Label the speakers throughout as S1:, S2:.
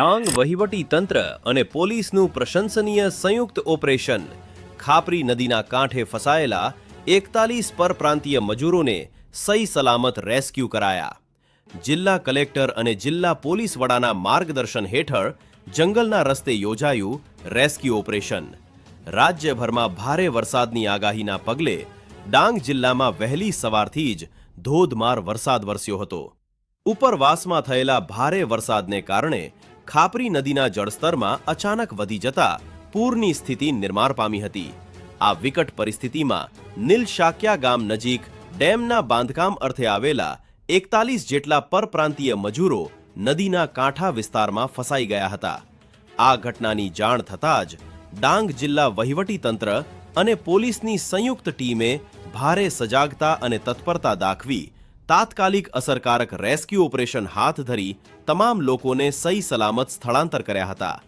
S1: ડાંગ વહીવટી તંત્ર અને પોલીસનું પ્રશંસનીય સંયુક્ત ઓપરેશન ખાપરી નદીના કાંઠે ફસાયેલા 41 પરપ્રાંતીય મજૂરોને સહી સલામત રેસ્ક્યુ કરાયા. જિલ્લા કલેક્ટર અને જિલ્લા પોલીસ વડાના માર્ગદર્શન હેઠળ જંગલના રસ્તે યોજાયું રેસ્ક્યુ ઓપરેશન. રાજ્યભરમાં ભારે વરસાદની આગાહીના પગલે ડાંગ જિલ્લામાં વહેલી સવારથી જ ધોધમાર વરસાદ વરસ્યો હતો. ઉપરવાસમાં થયેલા ભારે વરસાદને કારણે ખાપરી નદીના જળસ્તરમાં અચાનક વધી જતા પૂરની સ્થિતિ નિર્માણ પામી હતી. આ વિકટ પરિસ્થિતિમાં નીલશાક્યા ગામ નજીક ડેમના બાંધકામ અર્થે આવેલા 41 જેટલા પરપ્રાંતીય મજૂરો નદીના કાંઠા વિસ્તારમાં ફસાઈ ગયા હતા. આ ઘટનાની જાણ થતાં જ ડાંગ જિલ્લા વહીવટીતંત્ર અને પોલીસની સંયુક્ત ટીમે ભારે સજાગતા અને તત્પરતા દાખવી તાત્કાલિક અસરકારક રેસ્ક્યુ ઓપરેશન હાથ ધરી તમામ લોકોને સહી સલામત સ્થળાંતર કર્યા હતા.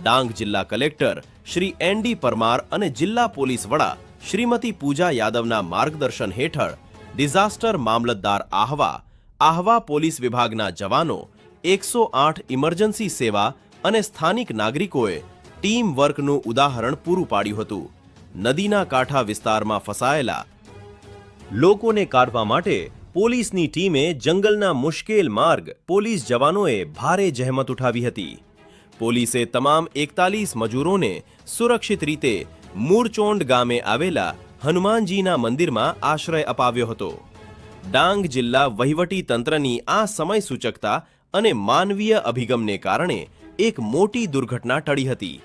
S1: ડાંગ જિલ્લા કલેક્ટર શ્રી એન.ડી. પરમાર અને જિલ્લા પોલીસ વડા શ્રીમતી પૂજા યાદવના માર્ગદર્શન હેઠળ ડિઝાસ્ટર મામલતદાર આહવા પોલીસ વિભાગના જવાનો, 108 ઇમરજન્સી સેવા અને સ્થાનિક નાગરિકોએ ટીમ વર્કનું ઉદાહરણ પૂરું પાડ્યું હતું. નદીના કાંઠા વિસ્તારમાં ફસાયેલા લોકોને કાઢવા માટે પોલીસની ટીમે જંગલના મુશ્કેલ માર્ગ પોલીસ જવાનોએ ભારે જહેમત ઉઠાવી હતી. પોલીસે તમામ 41 મજૂરોને સુરક્ષિત રીતે મૂળચોંડ ગામે આવેલા હનુમાનજીના મંદિરમાં આશ્રય અપાવ્યો હતો. ડાંગ જિલ્લા વહીવટી તંત્રની આ સમય સૂચકતા અને માનવીય અભિગમને કારણે એક મોટી દુર્ઘટના ટળી હતી.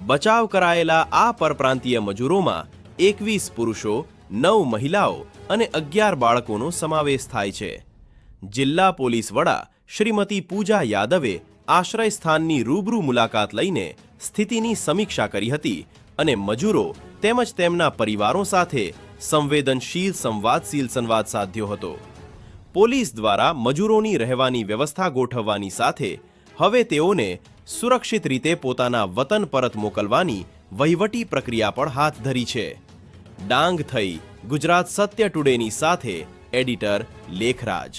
S1: બચાવ કરાયેલા આ પરપ્રાંતીય મજૂરોમાં 21 પુરુષો, 9 મહિલાઓ અને 11 બાળકોનો સમાવેશ થાય છે. જિલ્લા પોલીસ વડા શ્રીમતી પૂજા યાદવે આશ્રય સ્થાનની રૂબરૂ મુલાકાત લઈને સ્થિતિની સમીક્ષા કરી હતી અને મજૂરો તેમજ તેમના પરિવારો સાથે સંવેદનશીલ સંવાદ સાધ્યો હતો. પોલીસ દ્વારા મજૂરોની રહેવાની વ્યવસ્થા ગોઠવવાની સાથે હવે તેઓને સુરક્ષિત રીતે પોતાના વતન પરત મોકલવાની વહીવટી પ્રક્રિયા પણ હાથ ધરી છે. ડાંગ થઈ ગુજરાત સત્ય ટુડેની સાથે એડિટર લેખરાજ.